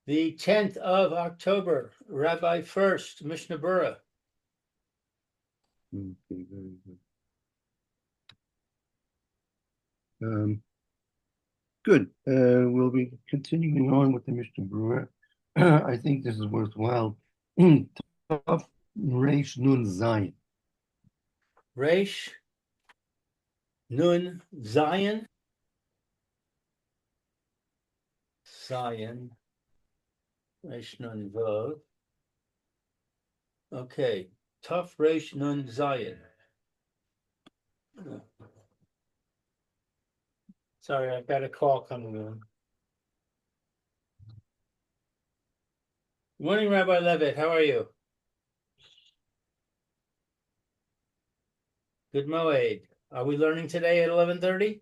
The 10th of October, Rabbi Furst, Mishna Berura. Okay, very good. Good. We'll be continuing on with the Mishnah Berura. I think this is worthwhile. Tov Reish Nun Zayin. Reish Nun Zayin. Zayin. Reish Nun Vav. Okay. Tov Reish Nun Zayin. Sorry, I've got a call coming in. Good morning, Rabbi Levitt. How are you? Good Moed. Are we learning today at 11:30?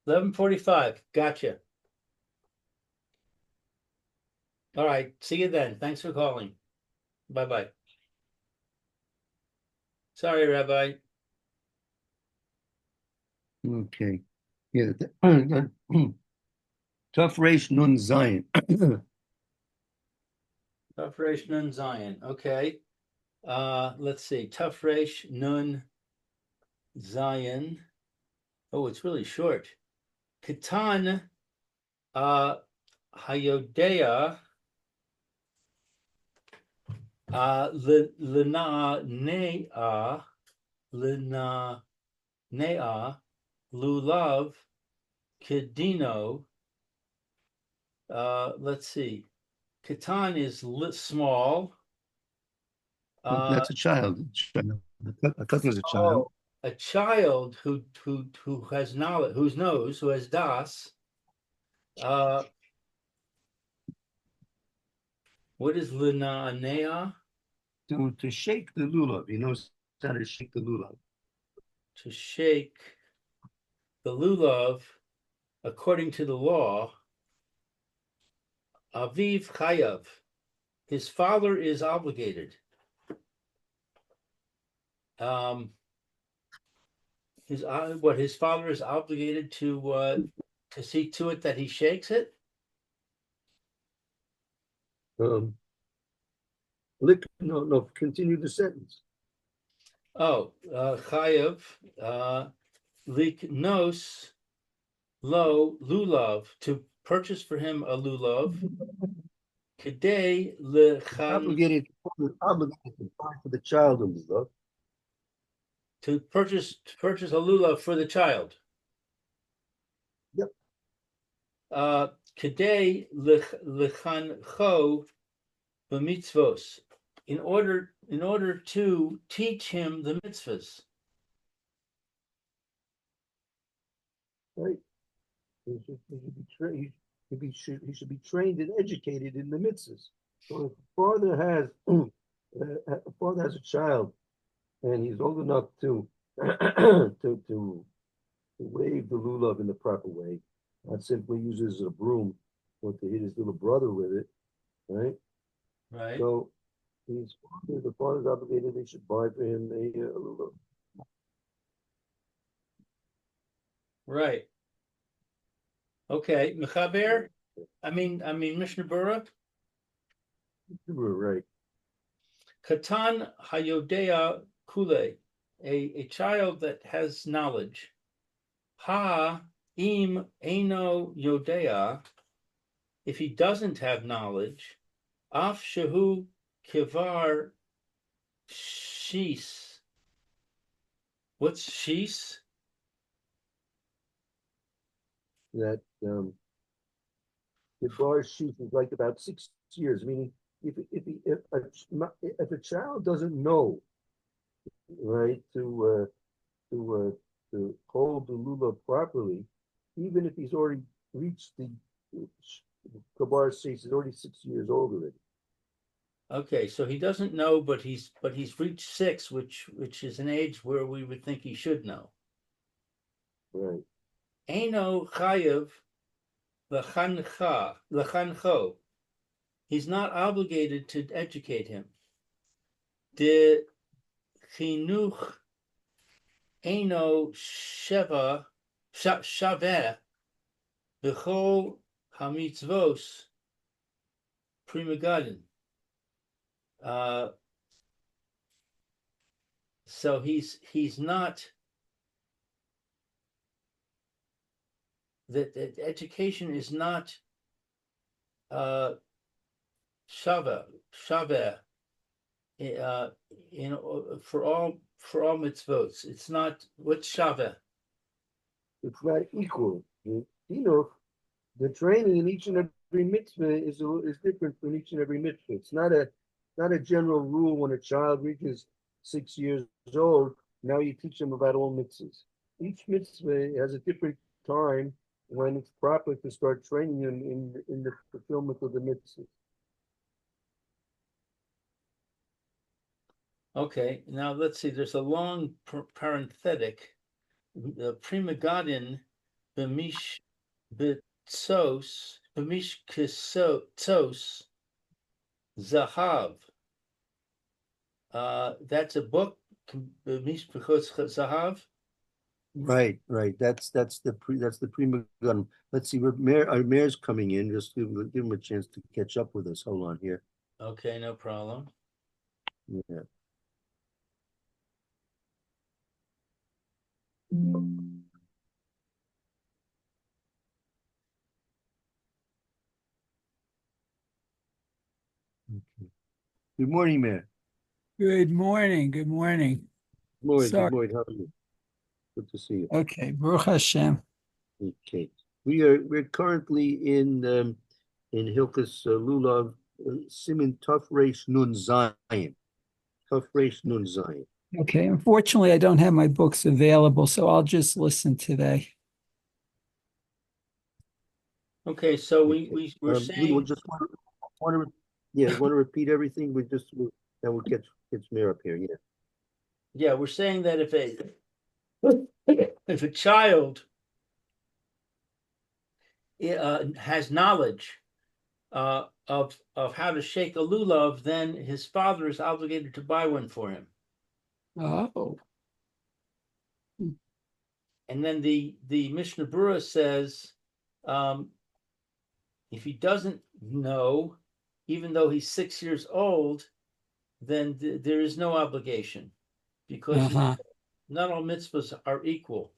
$11:45. Gotcha. All right. See you then. Thanks for calling. Bye-bye. Sorry, Rabbi. Okay. Yeah. Tov Reish Nun Zayin. Tov Reish Nun Zayin. Okay. Let's see. Tov Reish Nun Zayin. Oh, it's really short. Katan Hayodea Lina Nea Lulav Kedino. Let's see. Katan is small. That's a child. A cousin is a child. A child who has knowledge, who knows, who has das. What is Linanea? To shake the lulav. He knows how to shake the lulav. To shake the lulav, according to the law, Aviv Chayav, his father is obligated. His father is obligated to see to it that he shakes it? No, continue the sentence. Oh, Chayav, Liknos, Lo, Lulav, to purchase for him a lulav. Kedei lechan, obligated to buy for the child a lulav. To purchase a lulav for the child. Yep. Kedei lechancho b'mitzvos, in order to teach him the mitzvahs. Right. He should be trained and educated in the mitzvahs. So if a father has a child and he's old enough to to wave the lulav in the proper way, not simply uses a broom or to hit his little brother with it, right? Right. So the father's obligated, they should buy for him a lulav. Right. Okay, Mechaber. I mean, Mishnah Berura. You were right. Katan Hayodea Kule, a child that has knowledge. Ha im Eino Yodea, if he doesn't have knowledge. Af Shehu Kivar Shis. What's Shis? That the bar sheet is like about 6 years, meaning if a child doesn't know, right, to hold the lulav properly, even if he's already reached the kabar stage, is already 6 years old already. Okay, so he doesn't know, but he's reached 6, which is an age where we would think he should know. Right. Eino chayev lechancho. he's not obligated to educate him. De chinuch eno shaveh b'chol hamitzvos prima. So he's not that education is not shava for all mitzvot. It's not what's shava. It's not equal. The training in each and every mitzvah is different from each and every mitzvah. It's not a general rule when a child reaches 6 years old. Now you teach them about all mitzvahs. Each mitzvah has a different time when it's proper to start training them in the fulfillment of the mitzvahs. Okay, now let's see. There's a long parenthetic. Prima godin b'mish b'tzos b'mish kisos zahav. That's a book. B'mish b'chos zahav. Right. That's the prima gun. Let's see. Our mayor's coming in. Just give him a chance to catch up with us. Hold on here. Okay, no problem. Yeah. Okay. Good morning, Mayor. Good morning. Good morning. Good morning. Sorry. Good morning. How are you? Good to see you. Okay, Baruch Hashem. Okay. We're currently in Hilchos Lulav Siman Tuf Reish Nun Zayin. Tuf Reish Nun Zayin. Okay, unfortunately, I don't have my books available, so I'll just listen today. Okay, so we're We'll saying just want to repeat everything. Then we'll get Mayor up here. Yeah. we're saying that if a child has knowledge of how to shake a lulav, then his father is obligated to buy one for him. Oh, And then the Mishna Berura says, if he doesn't know, even though he's 6 years old, then there is no obligation, because not all mitzvahs are equal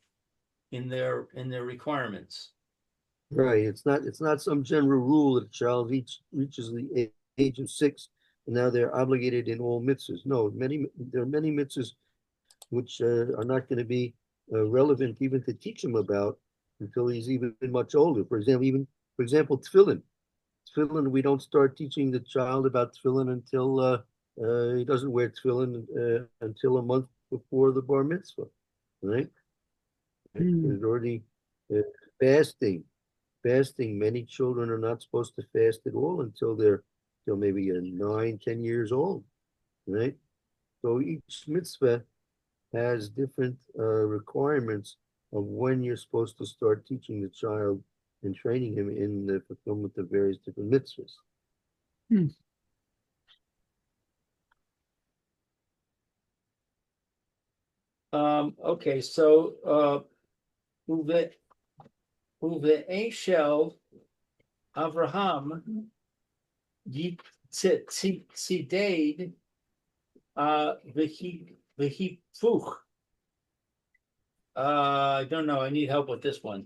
in their requirements. Right. It's not some general rule that a child reaches the age of 6 and now they're obligated in all mitzvahs. No, there are many mitzvahs which are not going to be relevant even to teach him about until he's even much older. For example, tefillin. Tefillin, we don't start teaching the child about tefillin until he doesn't wear tefillin until a month before the bar mitzvah, right? There's already fasting. Many children are not supposed to fast at all until maybe 9, 10 years old, right? So each mitzvah has different requirements of when you're supposed to start teaching the child and training him in the fulfillment of various different mitzvahs. Okay, so Uve Eshel Avraham Tzided V'hifuch. I don't know. I need help with this one.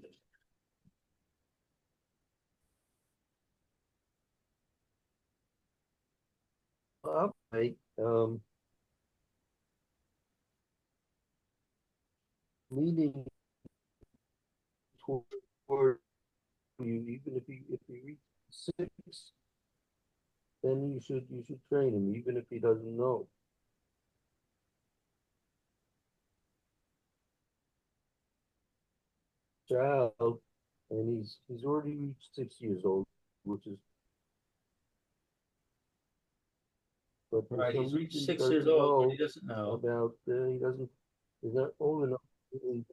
Right. Leaning toward you, even if he reaches 6, then you should train him, even if he doesn't know. Child, and he's already reached 6 years old, which is but Right, he's reached he 6 years doesn't old, but know he doesn't know. about he's not old enough to really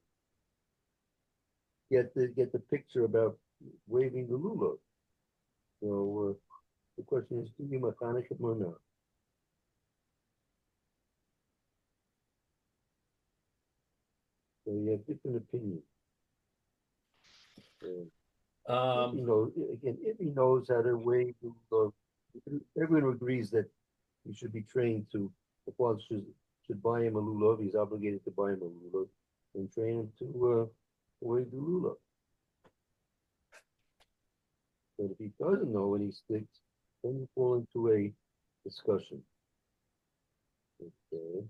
get the picture about waving the lulav. So The question is, do you mechanic him or not? So you have different opinions. You know, again, if he knows how to wave the lulav, everyone agrees that he should be trained to. The father should buy him a lulav. He's obligated to buy him a lulav and train him to wave the lulav. But if he doesn't know and he sticks, then you fall into a discussion. Okay.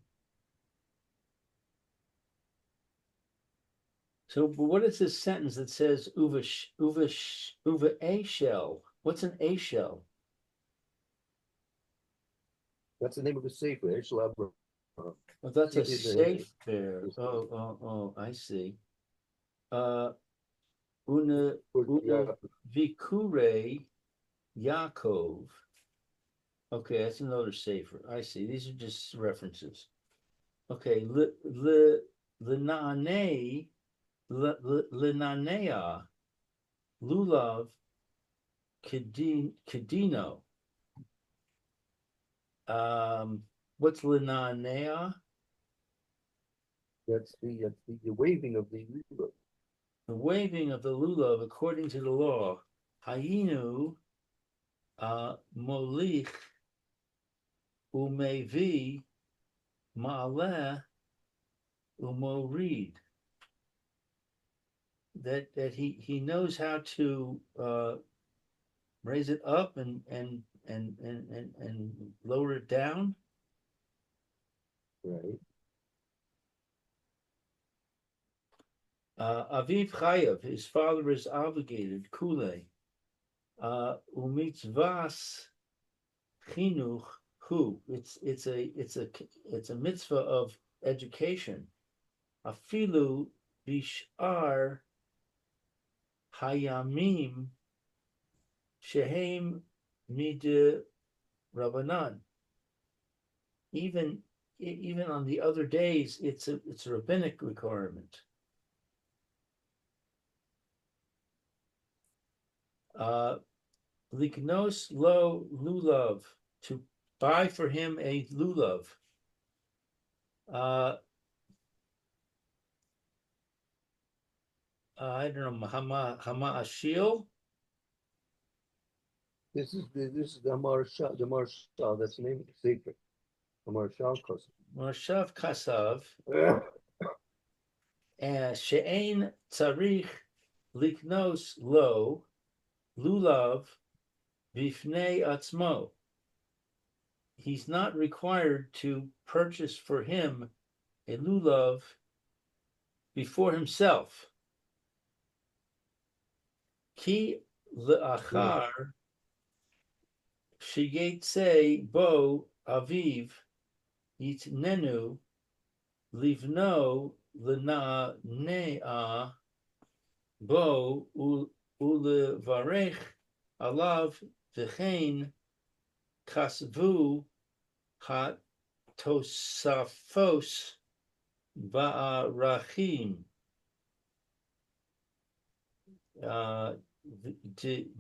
So, but what is this sentence that says uva a shell? What's an a shell? That's the name of the sefer. Eshel Abraham. Well, that's a Is a- safe there. I see. Una vikure Yaakov. Okay, that's another safer. I see. These are just references. Okay, Linanea Lulav Kedino. What's Linanea? That's the waving of the lulav. The waving of the lulav according to the law. Hayinu molich umevi ma'aleh umorid. That he knows how to raise it up and lower it down. Right. Aviv Chayav, his father is obligated. Kule. Umitzvas chinuch hu. It's a mitzvah of education. Afilu bishar hayamim shehem mid rabbanan. Even on the other days, it's a rabbinic requirement. Liknos lo lulav, to buy for him a lulav. I don't know, Hama Ashil. This is the Marshal. The Marshal. That's the name of the sefer. The Marshal Kosev. Marshav Kasav. She'ein tzarich liknos lo lulav bifnei atzmo. He's not required to purchase for him a lulav before himself. Ki le'achar sheyetze bo aviv yitnenu livno lena'nea bo ulevarech alav v'chein kasvu ha-tosafos ba'arachim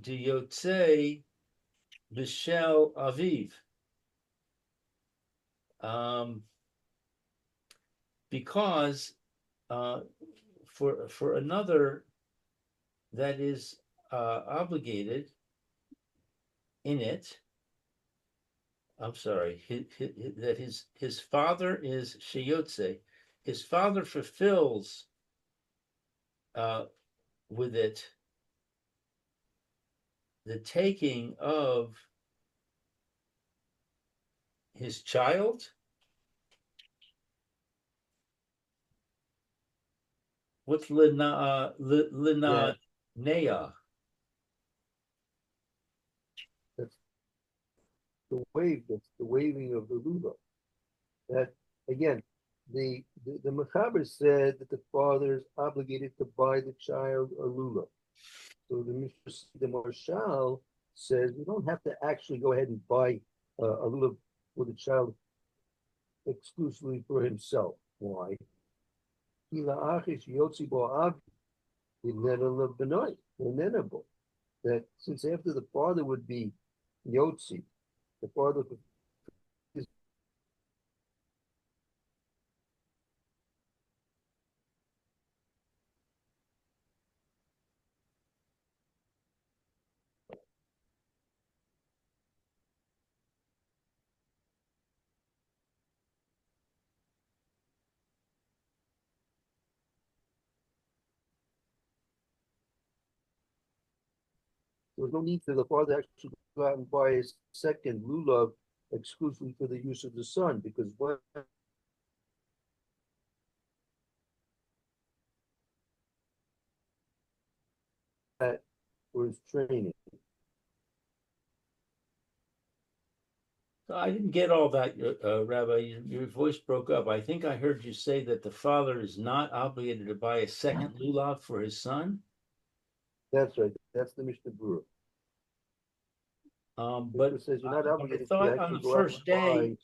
diyotze b'shel aviv. Because for another that is obligated in it, I'm sorry, that his father is sheyotze. His father fulfills with it the taking of his child. What's lina nea? That's the wave. That's the waving of the lulav. That again, the Mechaber said that the father is obligated to buy the child a lulav. So the Marshal says you don't have to actually go ahead and buy a lulav for the child exclusively for himself. Why? That since after the father would be Yotzi, the father of his, there was no need for the father actually go out and buy a second lulav exclusively for the use of the son, because when that was training. I didn't get all that, Rabbi. Your voice broke up. I think I heard you say that the father is not obligated to buy a second lulav for his son. That's right. That's the Mishnah Berura. But It says you're not I obligated to thought on actually the go out first and day,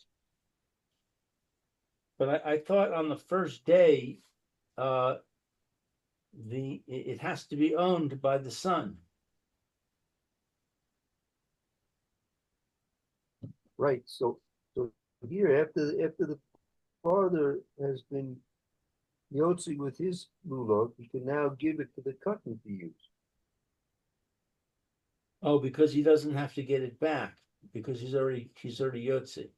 buy. but I thought on the first day, uh, it has to be owned by the son. Right. So here, after the father has been yotzi with his lulav, he can now give it to the cotton to use. Oh, because he doesn't have to get it back because he's already yotzi.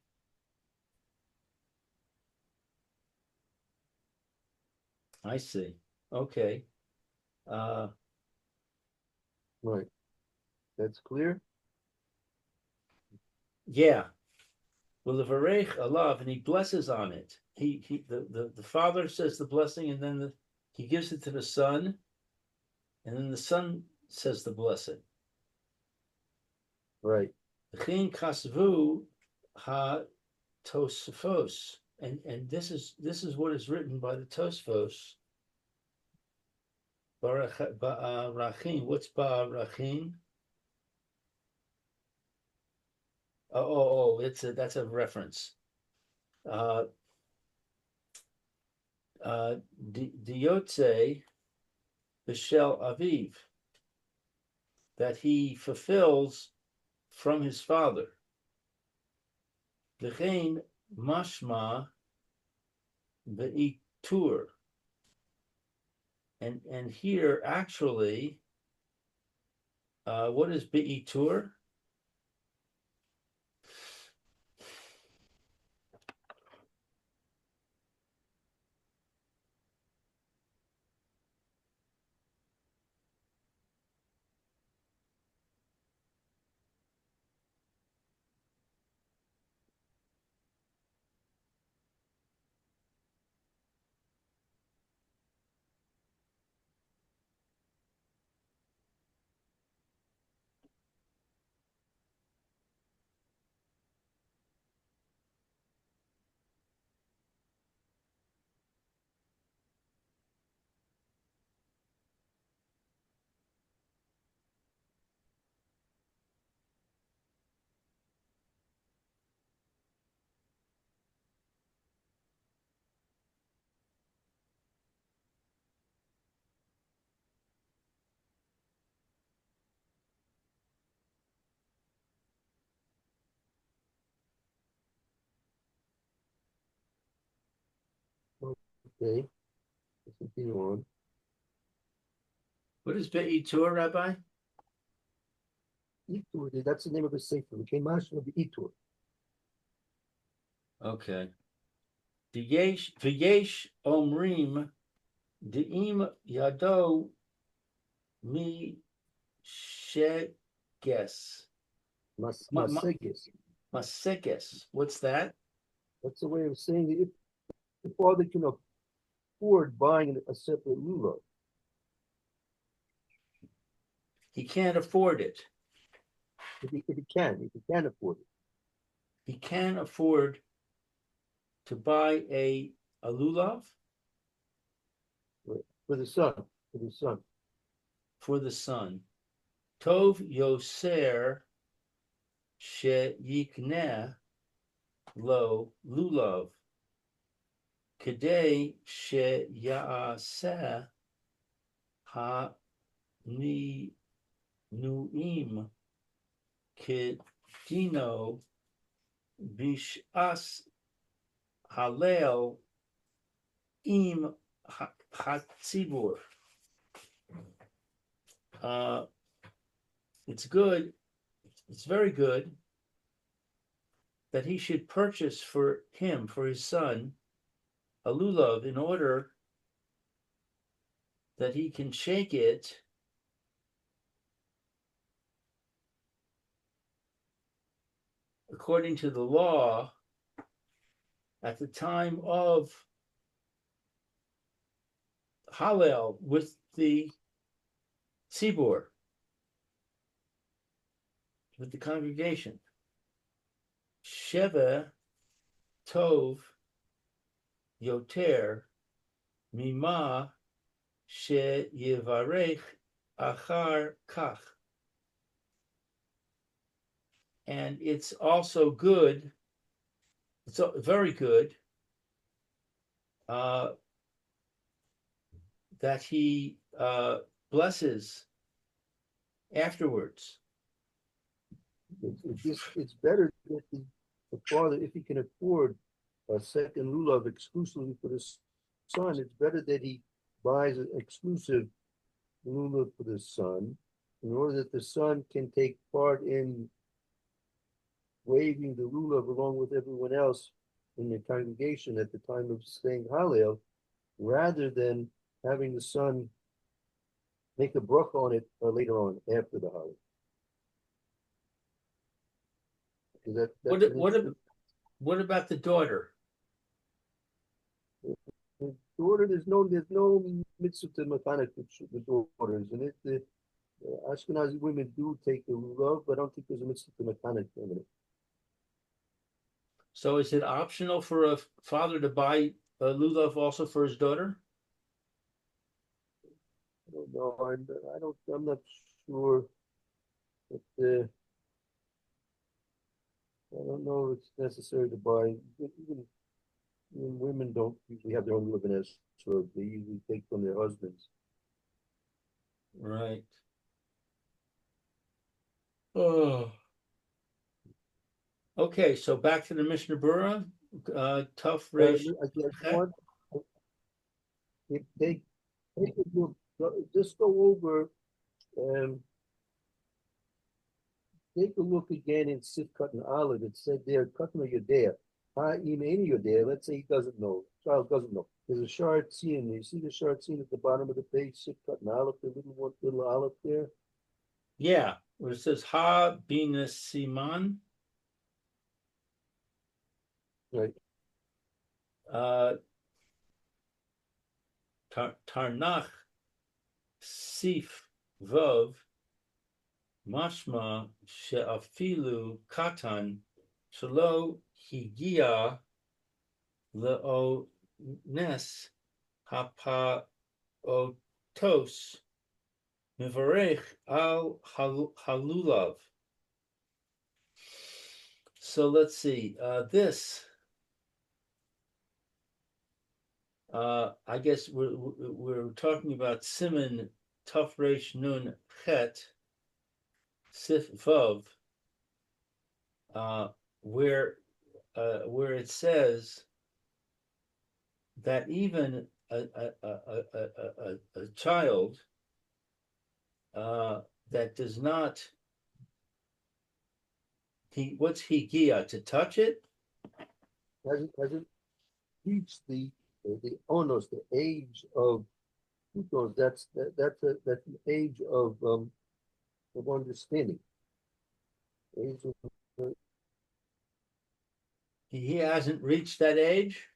I see. Okay. Right. That's clear. Yeah. Well, the varech alav, and he blesses on it. The father says the blessing, and then he gives it to the son, and then the son says the blessing. Right. Chin kasvu ha tosfos, and this is what is written by the Tosfos. Rachin. What's Rachin? That's a reference. Diotze b'shel aviv, that he fulfills from his father. V'chein mashma be'itur, and here actually, what is be'itur? Okay. Let's continue on. What is be'itur, Rabbi? Itur, that's the name of the sefer. It came mashma be'itur. Okay. V'yesh omrim de'im yado mi sheges. Maseges. Masekes. What's that? That's a way of saying that if the father can afford buying a separate lulav, He can't afford it. if he can afford it. He can afford to buy a lulav Right. For the son. For the son. for the son. Tov yoser sheyikneh lo lulav kedei sheyaaseh ha ninuim dino bishas halel im hatzibur. It's good, it's very good that he should purchase for him, for his son, a lulav in order that he can shake it according to the law at the time of Hallel with the tzibur, with the congregation. Sheva tov yoter mima she yivarech achar kach. And it's also good, it's very good that he blesses afterwards. It's better that the father, if he can afford a second lulav exclusively for the son, it's better that he buys an exclusive lulav for the son in order that the son can take part in waving the lulav along with everyone else in the congregation at the time of saying Hallel, rather than having the son make a bracha on it later on after the Hallel. What about the daughter? The daughter, there's no mitzvah to mechanic the daughters, and the Ashkenazi women do take the lulav, but I don't think there's a mitzvah to mechanic in it. So is it optional for a father to buy a lulav also for his daughter? I don't know. I'm not sure. But I don't know if it's necessary to buy. Even women don't usually have their own lulav, so they usually take from their husbands. Right. Oh. Okay, so back to the Mishnah Berura. Tough resh. Take a look. Just go over. Take a look again in Sifkat and Olive. It said there, Katan Yodea. Ha'im any Yodea. Let's say he doesn't know. Child doesn't know. There's a shard scene. You see the shard scene at the bottom of the page, Sifkat and Olive, the little olive there. Yeah, where it says Ha Bina Siman. Right. Tarnach Sif Vov Mashma She'afilu Katan Shelo Higia Leo Nes Hapa Otos Mivarech Al Halulav. So let's see. This I guess we're talking about Siman Tuf Resh Nun Chet Sif Vav, where it says that even a child that does not what's higia, to touch it? Hasn't reached the onos, the age of putos. That's an age of understanding. Age of, He hasn't reached that age.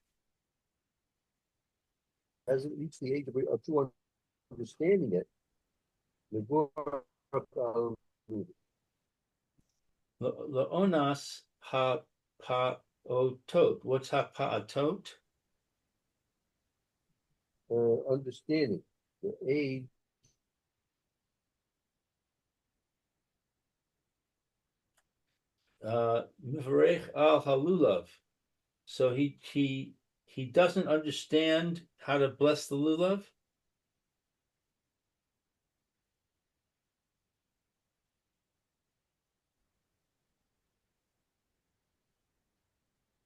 hasn't reached the age of true understanding it. Leonas ha otot. What's ha otot? Understanding the age. Mivarech al halulav. So he doesn't understand how to bless the lulav.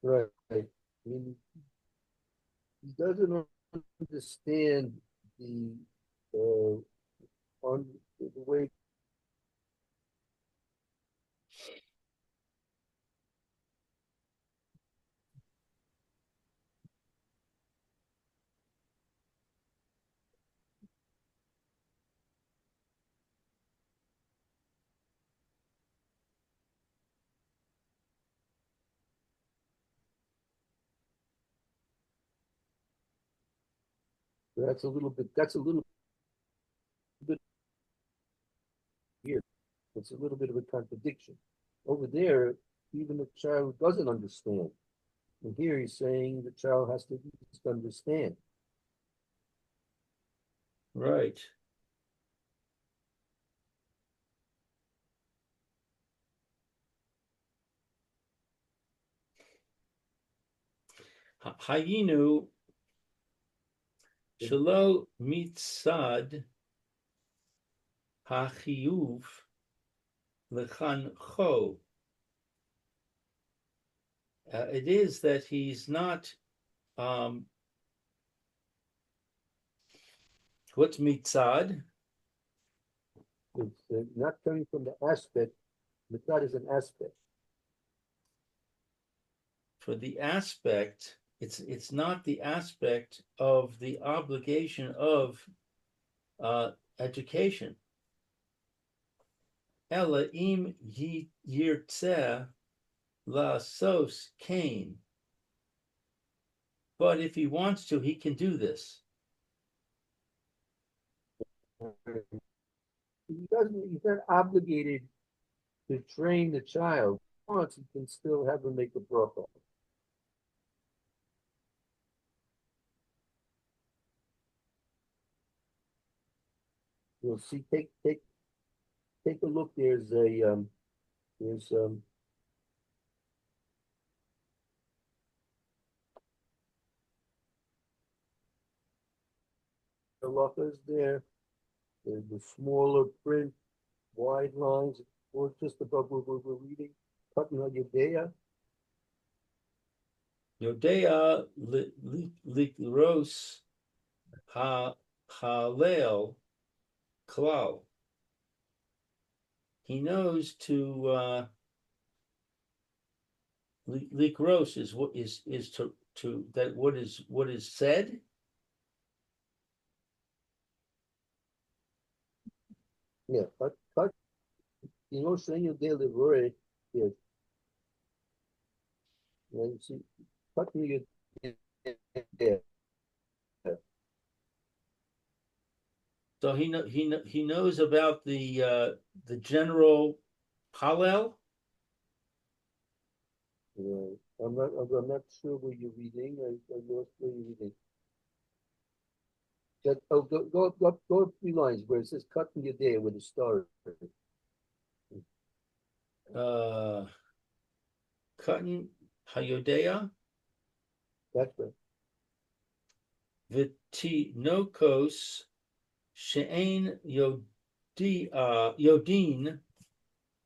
Right. I mean, he doesn't understand the on the way. That's a little bit. That's a little bit here. It's a little bit of a contradiction. Over there, even the child doesn't understand. And here he's saying the child has to at least understand. Right. Hayinu shelo mitzad hachiyuv lechancho. It is that he's not. What's mitzad? It's not coming from the aspect. Mitzad is an aspect. For the aspect, it's not the aspect of the obligation of education. Ela im yirtzeh lasos kain. But if he wants to, he can do this. He doesn't. He's not obligated to train the child. Once he can still have him make a bracha. You'll see. Take a look. There's halachas there. There's the smaller print, wide lines, or just above what we're reading. Cutting on Yudea. Yodea likros halel klal. He knows to likros is what is to that what is said. Yeah, cut. You know, saying Yudea Berura. Yes. And you see, cutting Yudea. So he knows about the general Hallel. I'm not sure where you're reading. I lost where you're reading. That, oh, go 3 lines where it says cutting your day with a star. Cutting Hayodea That's right. Vitinokos she'ein Yodin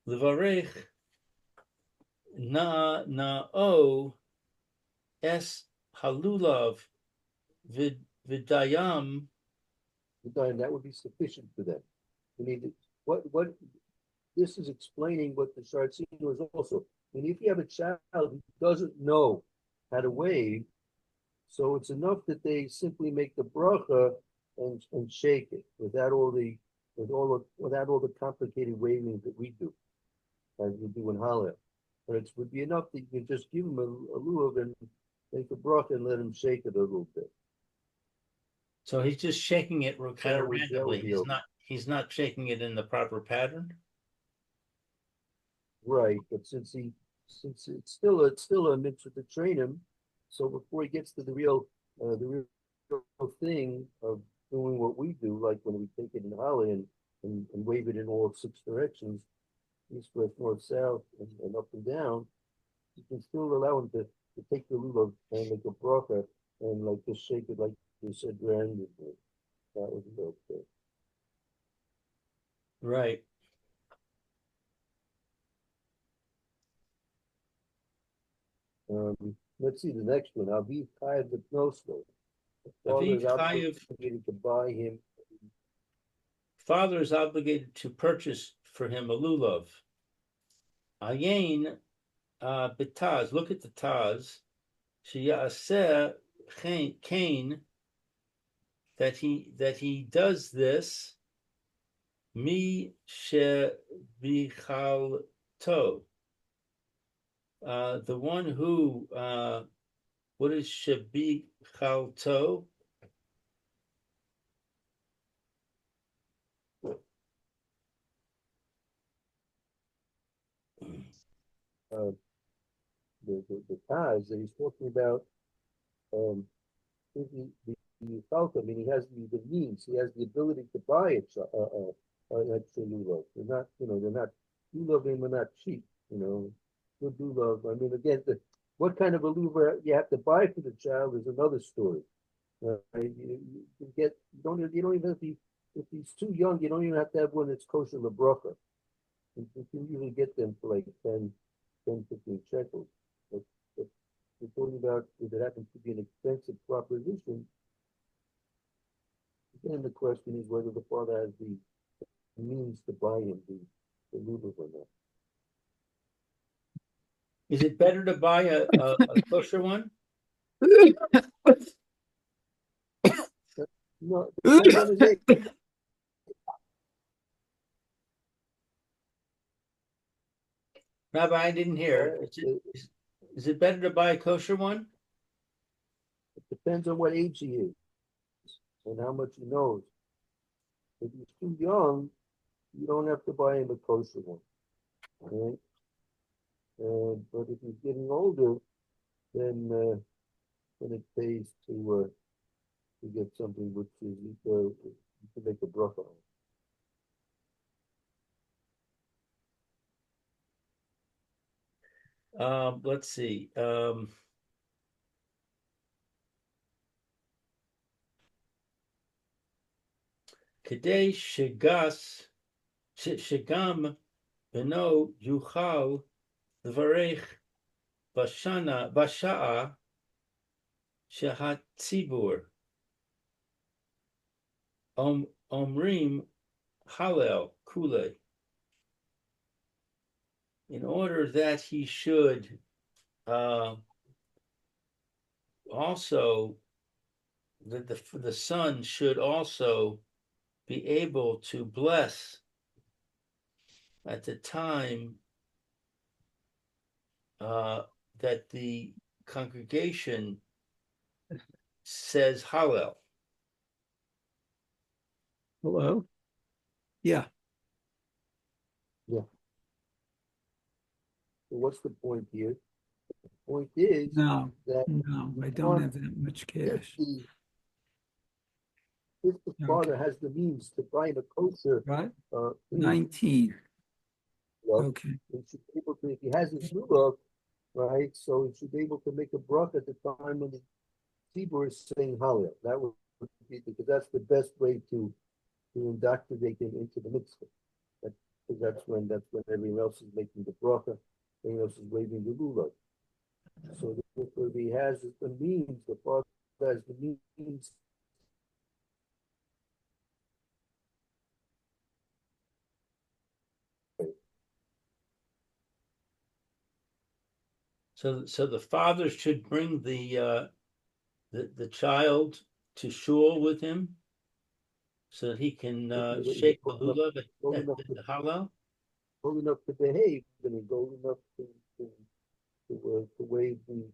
Levarech Na'o Es Halulav Vidayam. That would be sufficient for them. I mean, what this is explaining what the Shartzino is also. I mean, if you have a child who doesn't know how to wave, so it's enough that they simply make the bracha and shake it without all the complicated waving that we do, as we do in Hallel. But it would be enough that you can just give them a lulav and make a bracha and let them shake it a little bit. So he's just shaking it kind of That randomly. would be He's not shaking it in the proper pattern. right, but since it's still a mitzvah to train him, so before he gets to the real thing of doing what we do, like when we take it in Holly and wave it in all 6 directions, east, west, north, south, and up and down, you can still allow him to take the lulav and make a bracha and like just shake it like you said randomly. That would be okay. Right. Let's see the next one. Aviv Chayav B'Knoslo. The father Aviv is Chayev, obligated to buy him. father is obligated to purchase for him a lulav. Ayin betaz. Look at the taz. Sheyaseh kain, that he does this. Mi shebichal to. The one who what is shebichal to? Uh, the Taz that he's talking about. If the Falcon, I mean, he has the means, he has the ability to buy it, extra lulav. They're not, they're not, lulavim are not cheap, good lulav. I mean, again, what kind of a lulav you have to buy for the child is another story. You don't even have to be, if he's too young, you don't even have to have one that's kosher lebrocha. You can usually get them for like 10, 15 shekels. But we're talking about if it happens to be an expensive proposition, then the question is whether the father has the means to buy him the lulav or not. Is it better to buy a kosher one? No, it depends on his age. Rabbi, I didn't hear. Is it better to buy a kosher one? It depends on what age he is and how much he knows. If he's too young, you don't have to buy him a kosher one. Right? But if he's getting older, then it pays to get something which is you can make a bracha on. Let's see. Kadei shegam beno yuchal l'varech basha'a shehatzibur omrim halel kule. In order that he should also, that the son should also be able to bless at the time that the congregation says Hallel. Hello? Yeah. Yeah. So what's the point here? The point is No, that I don't have that much cash. If the father Okay. has the means to buy a kosher, Right? thing, 19. well, Okay. he should be able to, if he has his lulav, right? So he should be able to make a bracha at the time when the tzibur is saying Hallel. That would be because that's the best way to indoctrinate him into the mitzvah. Because that's when everyone else is making the bracha, everyone else is waving the lulav. So if he has the means, the father has the means. So the father should bring the child to shul with him, so that he can shake the lulav at the Hallel. Old enough to behave, and he's old enough to wave the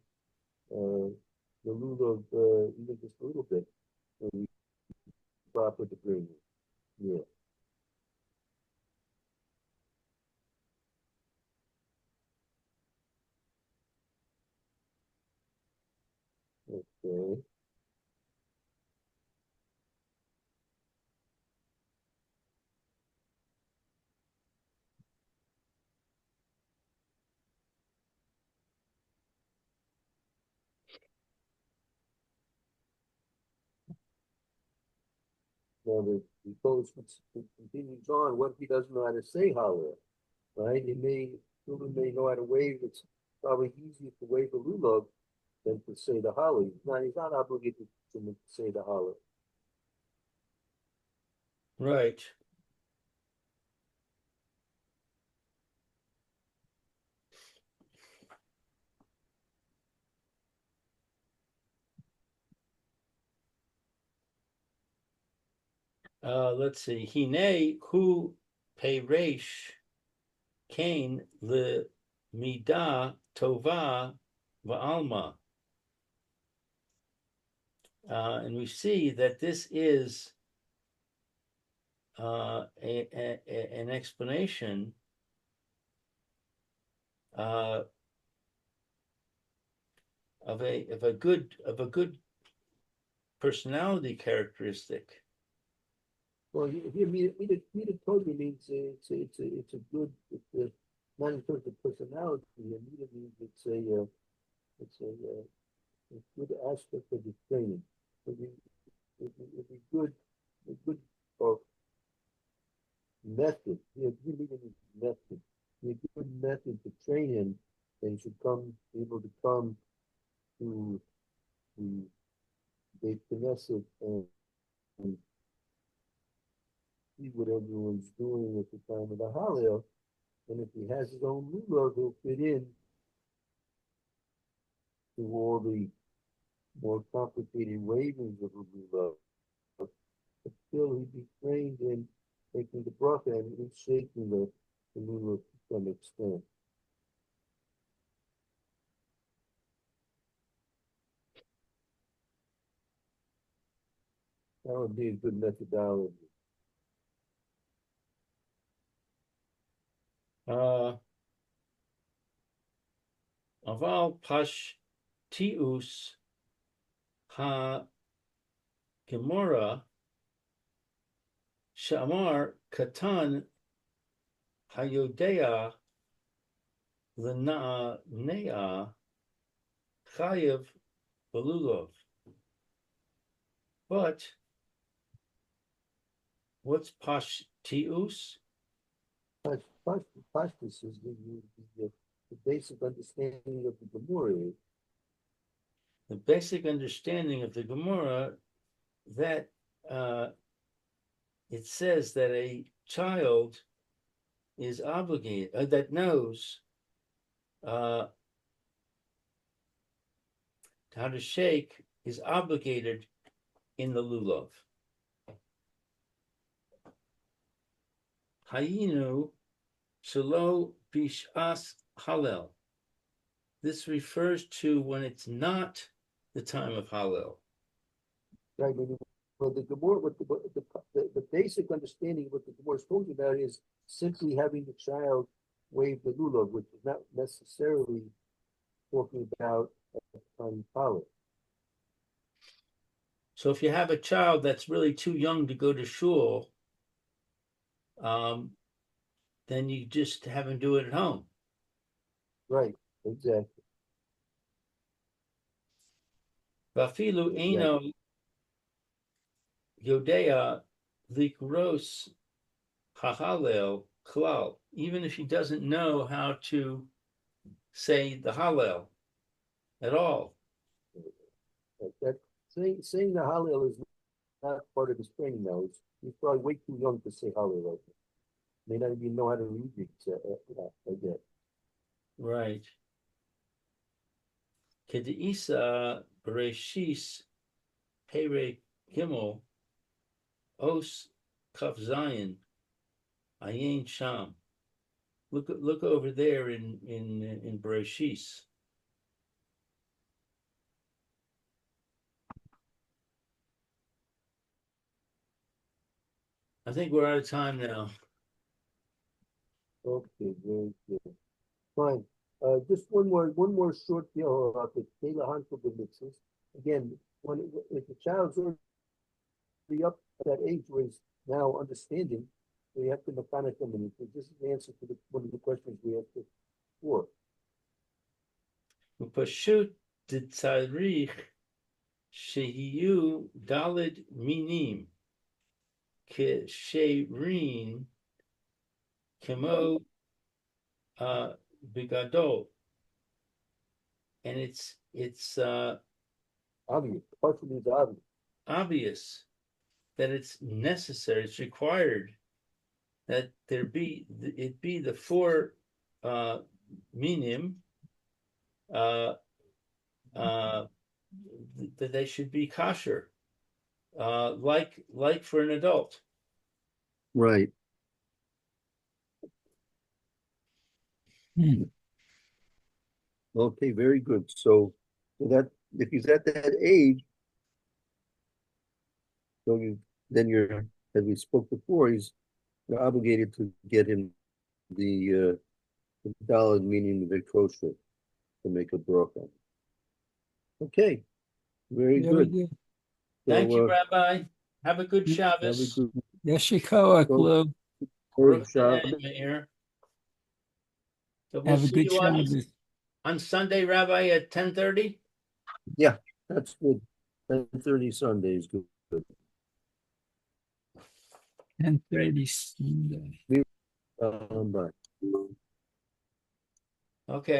lulav even just a little bit when we proper to bring it. Yeah. Okay. Now the post continues on. What if he doesn't know how to say Hallel? Right? Children may know how to wave it probably easier to wave the lulav than to say the holly. Now he's not obligated to say the holly. Right. Let's see. Hine hu peiresh kain le midah tova va'alma. And we see that this is an explanation of a good personality characteristic. Well, here, Mida Toby means it's a good, not in terms of personality. Mida means it's a good aspect of the training. It'd be good, a good method. Mida means method. A good method to train him, and he should be able to come to the Beit Knesset and see what everyone's doing at the time of the Hallel. And if he has his own lulav, he'll fit in to all the more complicated wavings of a lulav. But still, he'd be trained in making the bracha and in shaking the lulav to some extent. That would be a good methodology. Aval pashtius ha gemora shamar katan hayodea lena'nea chayev belulov. But what's pashtius? Pashtus is the basic understanding of the Gemara. The basic understanding of the Gemara that it says that a child is obligated, that knows how to shake, is obligated in the lulav. Hayinu shelo bishas halel. This refers to when it's not the time of Hallel. Right. Well, the Gemara, the basic understanding of what the Gemara is talking about is simply having the child wave the lulav, which is not necessarily talking about on Hallel. So if you have a child that's really too young to go to shul, then you just have him do it at home. Right, exactly. Vafilu eno yodea likros hahalel klal. Even if he doesn't know how to say the Hallel at all. That saying the Hallel is not part of his training now. He's probably way too young to say Hallel right now. May not even know how to read it like that. Right. Kedeisa Bereshis Pere Gimel Os Kaf Zion Ayin Sham. Look over there in Bereshis. I think we're out of time now. Okay, very good. Fine. Just one more short deal about the Kayla Hankel mitzvahs. Again, if the child's already up to that age where he's now understanding, we have to mechanic them. And this is the answer to one of the questions we asked before. Upashut Tzarich Shehiyu Dalid Minim Kesherin Kemo Bigadol. and it's Obvious, partially is obvious. obvious that it's necessary, it's required that it be the four minim that they should be kosher, like for an adult. Right. Hmm. Okay, very good. So that if he's at that age, so you're, as we spoke before, you're obligated to get him the dollar, meaning the kosher, to make a bracha. Okay, very Very good. good. Thank you, So Rabbi. Have a good Yeah. have a Shabbos. good Yeshikoach, Lou. Baruch Shabbos. Hashem, Meir. So we'll Have a see good you Shabbos. on Sunday, Rabbi, at 10:30. Yeah, that's good. 10:30 Sunday is good. 10:30 Sunday.